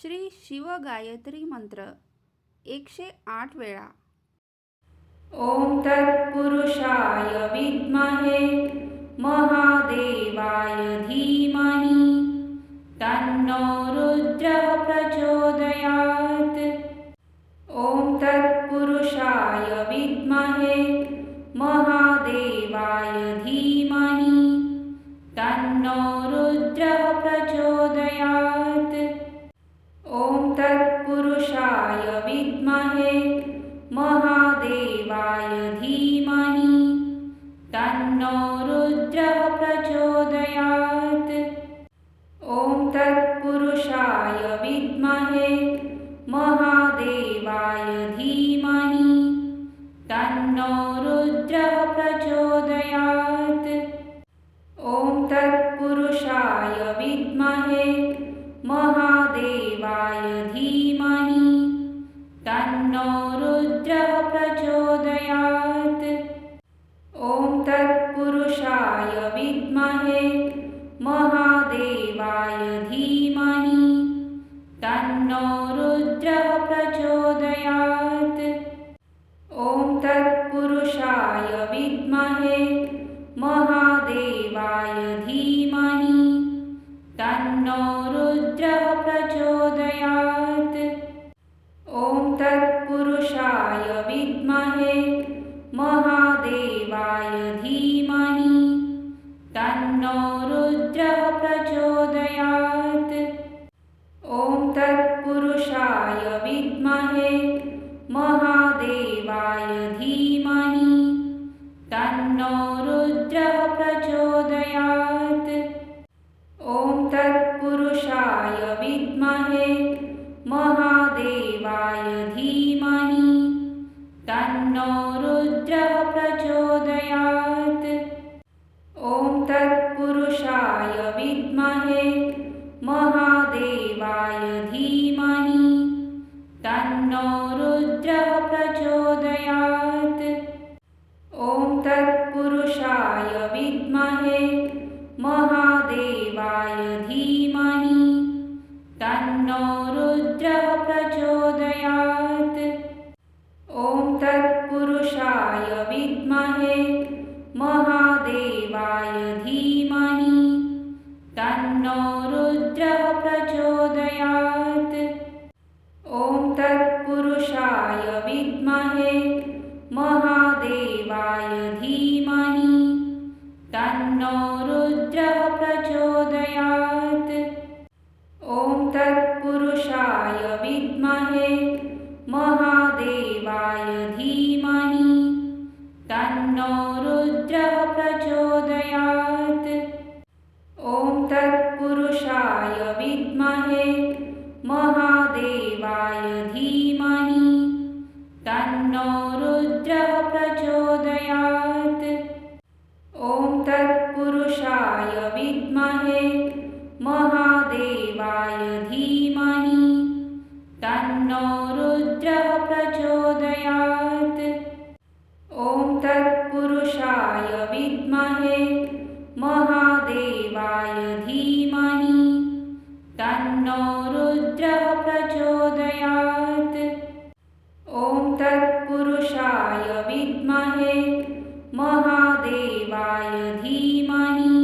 श्री शिवगायत्री मंत्र 108 वेळा। ओम तत्पुरुषाय विद्महे महादेवाय धीमहि तन्नो रुद्रः प्रचोदयात्। ओम तत्पुरुषाय विद्महे महादेवाय धीमहि तन्नो रुद्रः प्रचोदयात्। ओम तत्पुरुषाय विद्महे महादेवाय धीमहि तन्नो रुद्रः प्रचोदयात्। ओम तत्पुरुषाय विद्महे महादेवाय धीमहि तन्नो रुद्रः प्रचोदयात्। ओम तत्पुरुषाय विद्महे महादेवाय धीमहि तन्नो रुद्रः प्रचोदयात्। ओम तत्पुरुषाय विद्महे महादेवाय धीमहि तन्नो रुद्रः प्रचोदयात्। ओम तत्पुरुषाय विद्महे महादेवाय धीमहि तन्नो रुद्रः प्रचोदयात्। ओम तत्पुरुषाय विद्महे महादेवाय धीमहि तन्नो रुद्रः प्रचोदयात्। ओम तत्पुरुषाय विद्महे महादेवाय धीमहि तन्नो रुद्रः प्रचोदयात्। ओम तत्पुरुषाय विद्महे महादेवाय धीमहि तन्नो रुद्रः प्रचोदयात्। ओम तत्पुरुषाय विद्महे महादेवाय धीमहि तन्नो रुद्रः प्रचोदयात्। ओम तत्पुरुषाय विद्महे महादेवाय धीमहि तन्नो रुद्रः प्रचोदयात्। ओम तत्पुरुषाय विद्महे महादेवाय धीमहि तन्नो रुद्रः प्रचोदयात्। ओम तत्पुरुषाय विद्महे महादेवाय धीमहि तन्नो रुद्रः प्रचोदयात्। ओम तत्पुरुषाय विद्महे महादेवाय धीमहि तन्नो रुद्रः प्रचोदयात्। ओम तत्पुरुषाय विद्महे महादेवाय धीमहि तन्नो रुद्रः प्रचोदयात्। ओम तत्पुरुषाय विद्महे महादेवाय धीमहि तन्नो रुद्रः प्रचोदयात्। ओम तत्पुरुषाय विद्महे महादेवाय धीमहि तन्नो रुद्रः प्रचोदयात्। ओम तत्पुरुषाय विद्महे महादेवाय धीमहि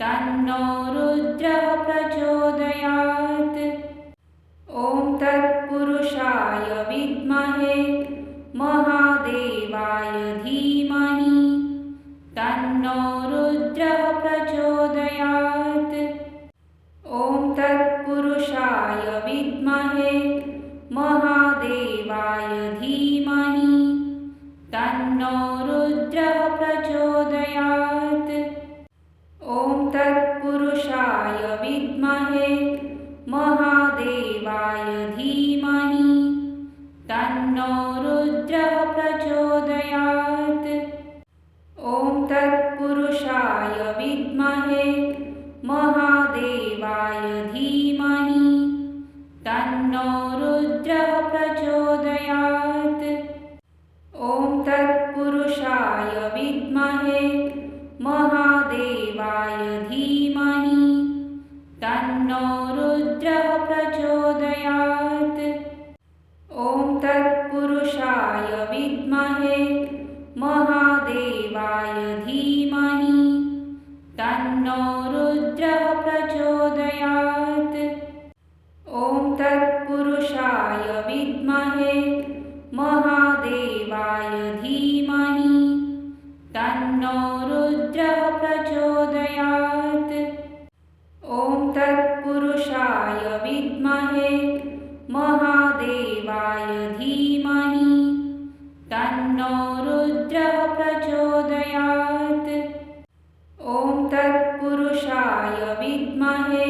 तन्नो रुद्रः प्रचोदयात्। ओम तत्पुरुषाय विद्महे महादेवाय धीमहि तन्नो रुद्रः प्रचोदयात्। ओम तत्पुरुषाय विद्महे महादेवाय धीमहि तन्नो रुद्रः प्रचोदयात्। ओम तत्पुरुषाय विद्महे महादेवाय धीमहि तन्नो रुद्रः प्रचोदयात्। ओम तत्पुरुषाय विद्महे महादेवाय धीमहि तन्नो रुद्रः प्रचोदयात्। ओम तत्पुरुषाय विद्महे महादेवाय धीमहि तन्नो रुद्रः विद्महे महादेवाय धीमहि तन्नो रुद्रः प्रचोदयात्। ॐ तत्पुरुषाय विद्महे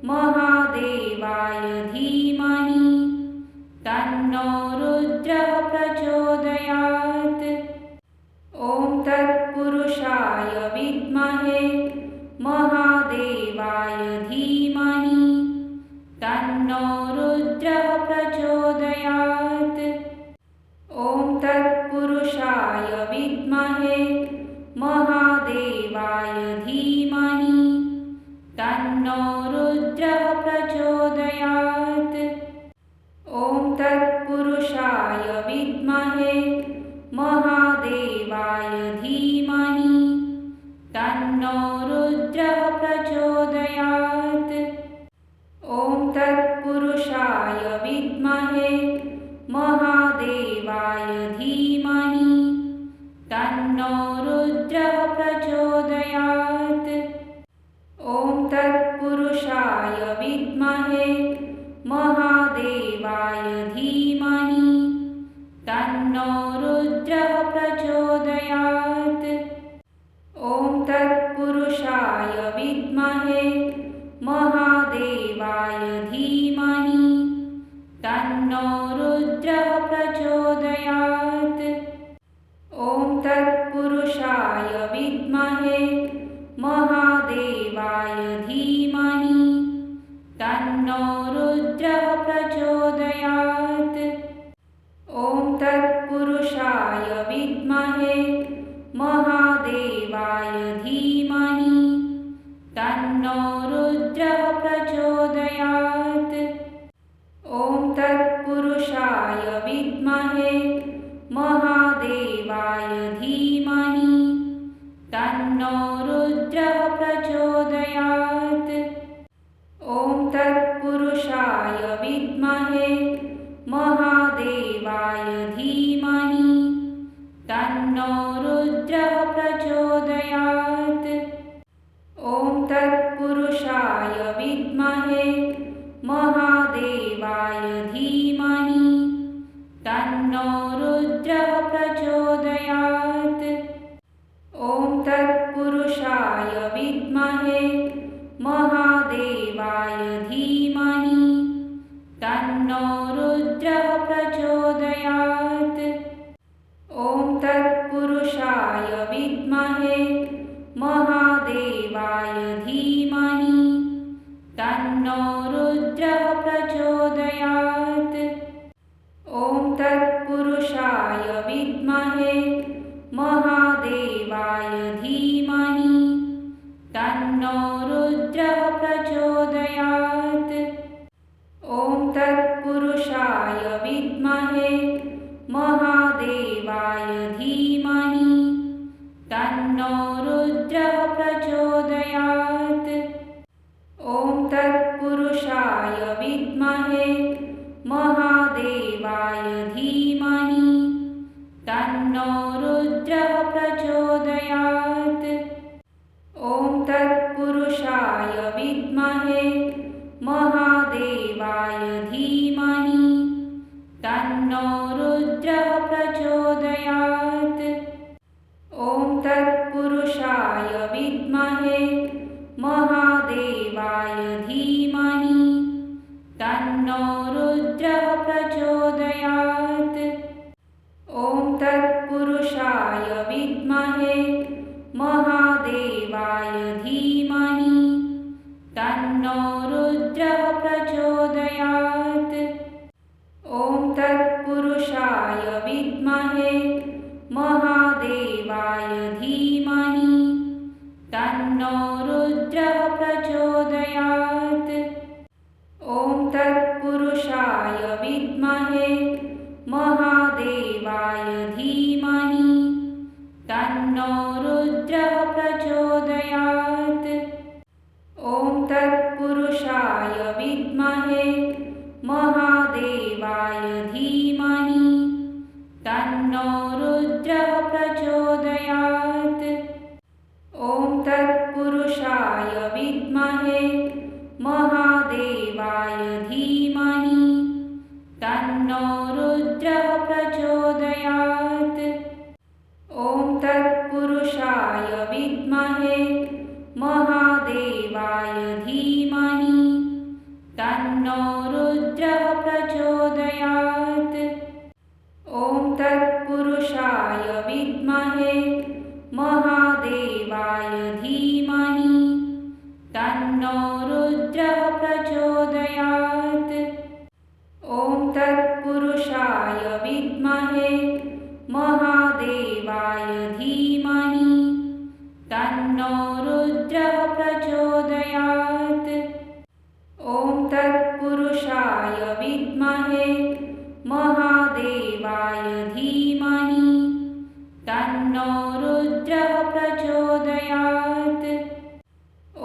महादेवाय धीमहि तन्नो रुद्रः प्रचोदयात्। ॐ तत्पुरुषाय विद्महे महादेवाय धीमहि तन्नो रुद्रः प्रचोदयात्। ॐ तत्पुरुषाय विद्महे महादेवाय धीमहि तन्नो रुद्रः प्रचोदयात्। ॐ तत्पुरुषाय विद्महे महादेवाय धीमहि तन्नो रुद्रः प्रचोदयात्। ॐ तत्पुरुषाय विद्महे महादेवाय धीमहि तन्नो रुद्रः प्रचोदयात्। ॐ तत्पुरुषाय विद्महे महादेवाय धीमहि तन्नो रुद्रः प्रचोदयात्। ॐ तत्पुरुषाय विद्महे महादेवाय धीमहि तन्नो रुद्रः प्रचोदयात्। ॐ तत्पुरुषाय विद्महे महादेवाय धीमहि तन्नो रुद्रः प्रचोदयात्। ॐ तत्पुरुषाय विद्महे महादेवाय धीमहि तन्नो रुद्रः प्रचोदयात्। ॐ तत्पुरुषाय विद्महे महादेवाय धीमहि तन्नो रुद्रः प्रचोदयात्। ॐ तत्पुरुषाय विद्महे महादेवाय धीमहि तन्नो रुद्रः प्रचोदयात्। ॐ तत्पुरुषाय विद्महे महादेवाय धीमहि तन्नो रुद्रः प्रचोदयात्। ॐ तत्पुरुषाय विद्महे महादेवाय धीमहि तन्नो रुद्रः प्रचोदयात्। ॐ तत्पुरुषाय विद्महे महादेवाय धीमहि तन्नो रुद्रः प्रचोदयात्। ॐ तत्पुरुषाय विद्महे महादेवाय धीमहि तन्नो रुद्रः प्रचोदयात्। ॐ तत्पुरुषाय विद्महे महादेवाय धीमहि तन्नो रुद्रः प्रचोदयात्। ॐ तत्पुरुषाय विद्महे महादेवाय धीमहि तन्नो रुद्रः प्रचोदयात्। ॐ तत्पुरुषाय विद्महे महादेवाय धीमहि तन्नो रुद्रः प्रचोदयात्। ॐ तत्पुरुषाय विद्महे महादेवाय धीमहि तन्नो रुद्रः प्रचोदयात्। ॐ तत्पुरुषाय विद्महे महादेवाय धीमहि तन्नो रुद्रः प्रचोदयात्। ॐ तत्पुरुषाय विद्महे महादेवाय धीमहि तन्नो रुद्रः प्रचोदयात्। ॐ तत्पुरुषाय विद्महे महादेवाय धीमहि तन्नो रुद्रः प्रचोदयात्। ॐ तत्पुरुषाय विद्महे महादेवाय धीमहि तन्नो रुद्रः प्रचोदयात्। ॐ तत्पुरुषाय विद्महे महादेवाय तन्नो रुद्रः प्रचोदयात्। ॐ तत्पुरुषाय विद्महे महादेवाय धीमहि तन्नो रुद्रः प्रचोदयात्। ॐ तत्पुरुषाय विद्महे महादेवाय धीमहि तन्नो रुद्रः प्रचोदयात्। ॐ तत्पुरुषाय विद्महे महादेवाय धीमहि तन्नो रुद्रः प्रचोदयात्।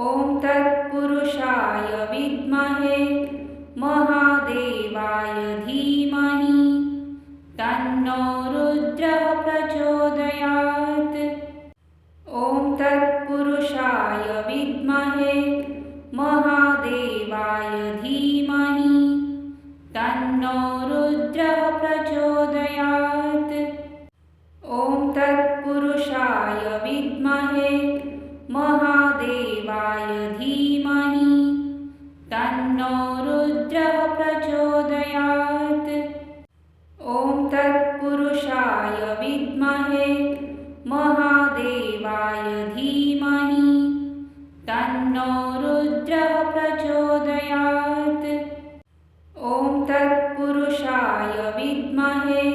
ॐ तत्पुरुषाय विद्महे महादेवाय धीमहि तन्नो रुद्रः प्रचोदयात्। ॐ तत्पुरुषाय विद्महे महादेवाय धीमहि तन्नो रुद्रः प्रचोदयात्। ॐ तत्पुरुषाय विद्महे महादेवाय धीमहि तन्नो रुद्रः प्रचोदयात्। ॐ तत्पुरुषाय विद्महे महादेवाय धीमहि तन्नो रुद्रः प्रचोदयात्। ॐ तत्पुरुषाय विद्महे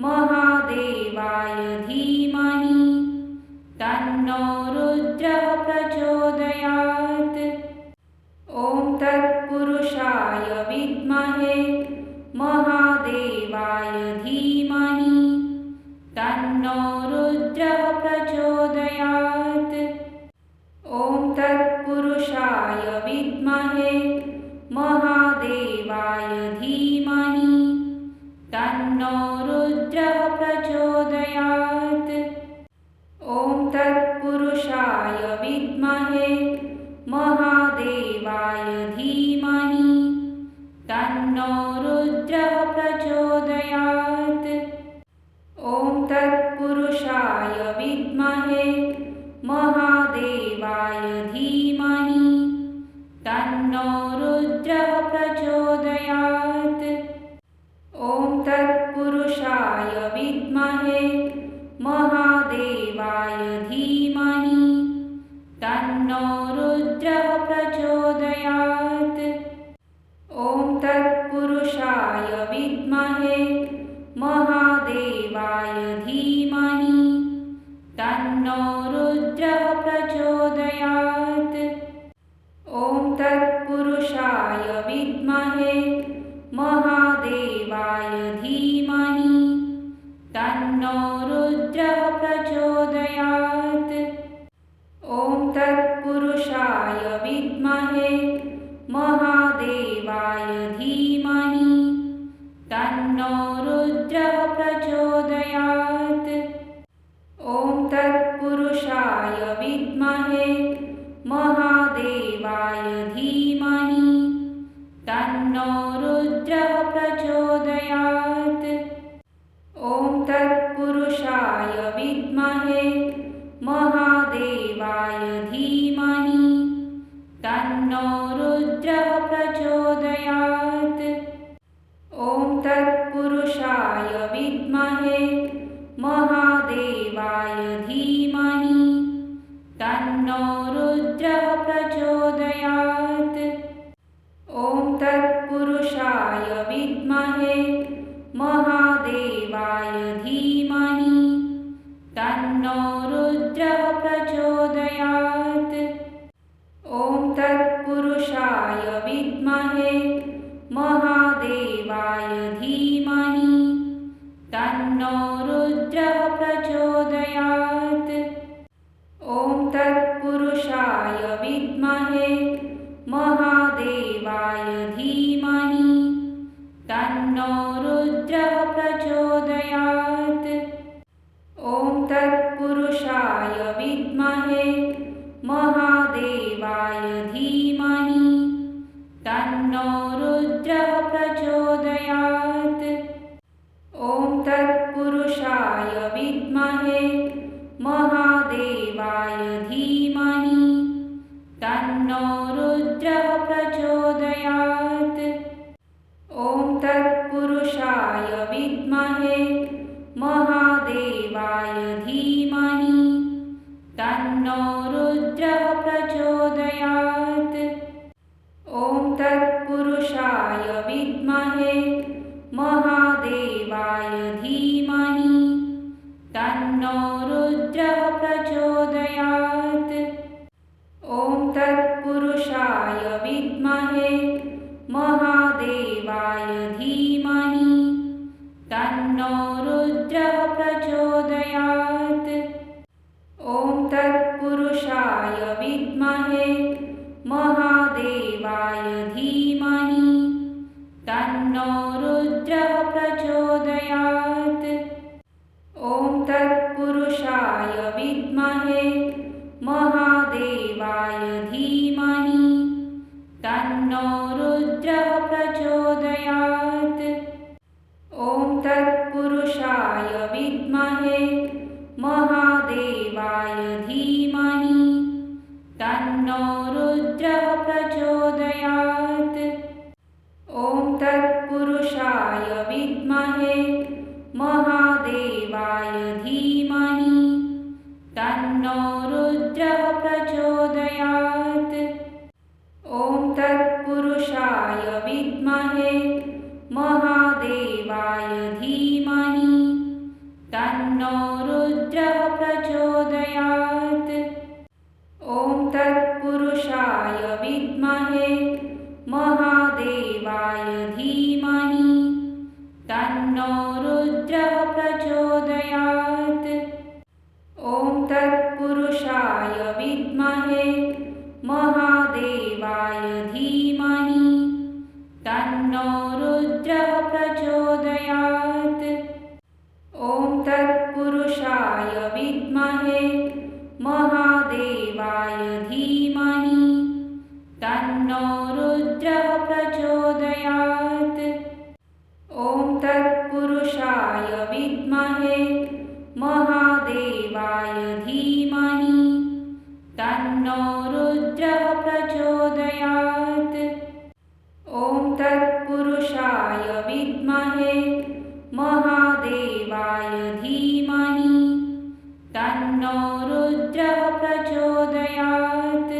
महादेवाय धीमहि तन्नो रुद्रः प्रचोदयात्। ॐ तत्पुरुषाय विद्महे महादेवाय धीमहि तन्नो रुद्रः प्रचोदयात्। ॐ तत्पुरुषाय विद्महे महादेवाय धीमहि तन्नो रुद्रः प्रचोदयात्। ॐ तत्पुरुषाय विद्महे महादेवाय धीमहि तन्नो रुद्रः प्रचोदयात्। ॐ तत्पुरुषाय विद्महे महादेवाय धीमहि तन्नो रुद्रः प्रचोदयात्। ॐ तत्पुरुषाय विद्महे महादेवाय धीमहि तन्नो रुद्रः प्रचोदयात्। ॐ तत्पुरुषाय विद्महे महादेवाय धीमहि तन्नो रुद्रः प्रचोदयात्। ॐ तत्पुरुषाय विद्महे महादेवाय धीमहि तन्नो रुद्रः प्रचोदयात्। ॐ तत्पुरुषाय विद्महे महादेवाय धीमहि तन्नो रुद्रः प्रचोदयात्। ॐ तत्पुरुषाय विद्महे महादेवाय धीमहि तन्नो रुद्रः प्रचोदयात्। ॐ तत्पुरुषाय विद्महे महादेवाय धीमहि तन्नो रुद्रः प्रचोदयात्। ॐ तत्पुरुषाय विद्महे महादेवाय धीमहि तन्नो रुद्रः प्रचोदयात्। ॐ तत्पुरुषाय विद्महे महादेवाय धीमहि तन्नो रुद्रः प्रचोदयात्। ॐ तत्पुरुषाय विद्महे महादेवाय धीमहि तन्नो रुद्रः प्रचोदयात्। ॐ तत्पुरुषाय विद्महे महादेवाय धीमहि तन्नो रुद्रः प्रचोदयात्। ॐ तत्पुरुषाय विद्महे महादेवाय धीमहि तन्नो रुद्रः प्रचोदयात्। ॐ तत्पुरुषाय विद्महे महादेवाय धीमहि तन्नो रुद्रः प्रचोदयात्। तत्पुरुषाय विद्महे महादेवाय धीमहि तन्नो रुद्रः प्रचोदयात्। ॐ तत्पुरुषाय विद्महे महादेवाय धीमहि तन्नो रुद्रः प्रचोदयात्। ॐ तत्पुरुषाय विद्महे महादेवाय धीमहि तन्नो रुद्रः प्रचोदयात्। ॐ तत्पुरुषाय विद्महे महादेवाय धीमहि तन्नो रुद्रः प्रचोदयात्। ॐ तत्पुरुषाय विद्महे महादेवाय धीमहि तन्नो रुद्रः प्रचोदयात्। ॐ तत्पुरुषाय विद्महे महादेवाय धीमहि तन्नो रुद्रः प्रचोदयात्। ॐ तत्पुरुषाय विद्महे महादेवाय धीमहि तन्नो रुद्रः प्रचोदयात्। ॐ तत्पुरुषाय विद्महे महादेवाय धीमहि तन्नो रुद्रः प्रचोदयात्। ॐ तत्पुरुषाय विद्महे महादेवाय धीमहि तन्नो रुद्रः प्रचोदयात्। ॐ तत्पुरुषाय विद्महे महादेवाय धीमहि तन्नो रुद्रः प्रचोदयात्। ॐ तत्पुरुषाय विद्महे महादेवाय धीमहि तन्नो रुद्रः प्रचोदयात्। ॐ तत्पुरुषाय विद्महे महादेवाय धीमहि तन्नो रुद्रः प्रचोदयात्।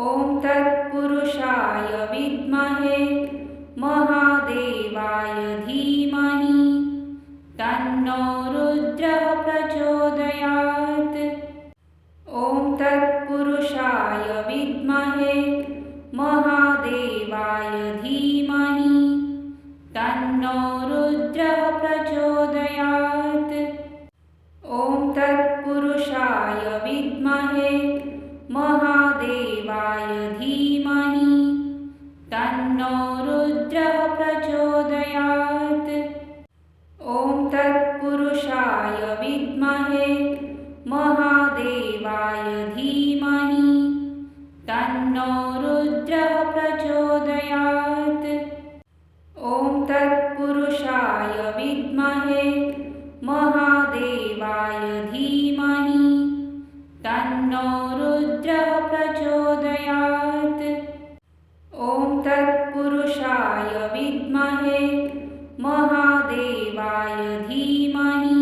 ॐ तत्पुरुषाय विद्महे महादेवाय धीमहि तन्नो रुद्रः प्रचोदयात्। ॐ तत्पुरुषाय विद्महे महादेवाय धीमहि तन्नो रुद्रः प्रचोदयात्। ॐ तत्पुरुषाय विद्महे महादेवाय धीमहि तन्नो रुद्रः प्रचोदयात्। ॐ तत्पुरुषाय विद्महे महादेवाय धीमहि तन्नो रुद्रः प्रचोदयात्। ॐ तत्पुरुषाय विद्महे महादेवाय धीमहि तन्नो रुद्रः प्रचोदयात्। ॐ तत्पुरुषाय विद्महे महादेवाय धीमहि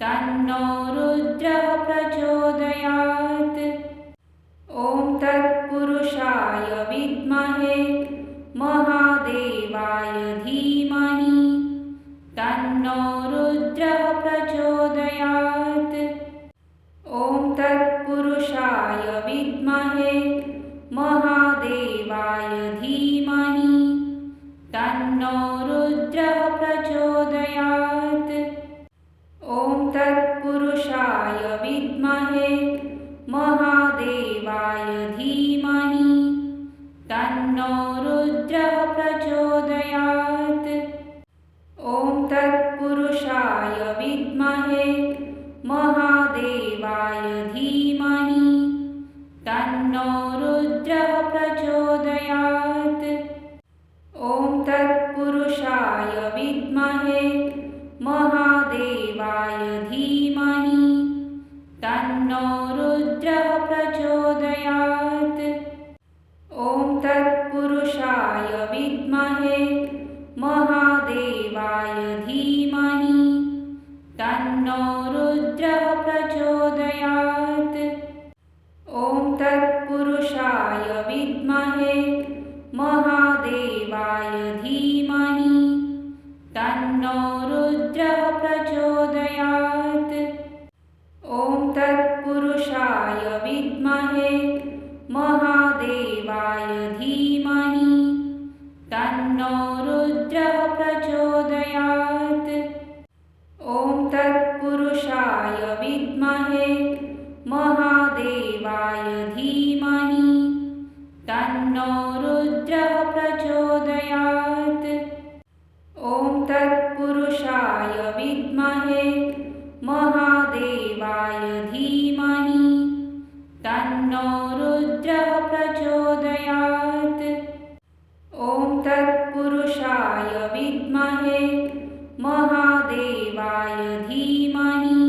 तन्नो रुद्रः प्रचोदयात्। ॐ तत्पुरुषाय विद्महे महादेवाय धीमहि तन्नो रुद्रः प्रचोदयात्। ॐ तत्पुरुषाय विद्महे महादेवाय धीमहि तन्नो रुद्रः प्रचोदयात्। ॐ तत्पुरुषाय विद्महे महादेवाय धीमहि तन्नो रुद्रः प्रचोदयात्। ॐ तत्पुरुषाय विद्महे महादेवाय धीमहि तन्नो रुद्रः प्रचोदयात्। ॐ तत्पुरुषाय विद्महे महादेवाय धीमहि तन्नो रुद्रः प्रचोदयात्। ॐ तत्पुरुषाय विद्महे महादेवाय धीमहि तन्नो रुद्रः प्रचोदयात्। ॐ तत्पुरुषाय विद्महे महादेवाय तत्पुरुषाय विद्महे महादेवाय धीमहि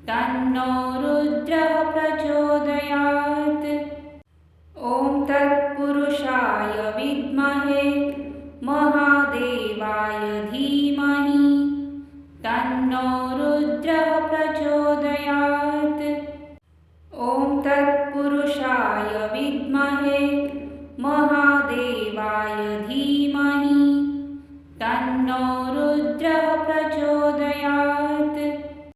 तन्नो रुद्रः प्रचोदयात्। ॐ तत्पुरुषाय विद्महे महादेवाय धीमहि तन्नो रुद्रः प्रचोदयात्। ॐ तत्पुरुषाय विद्महे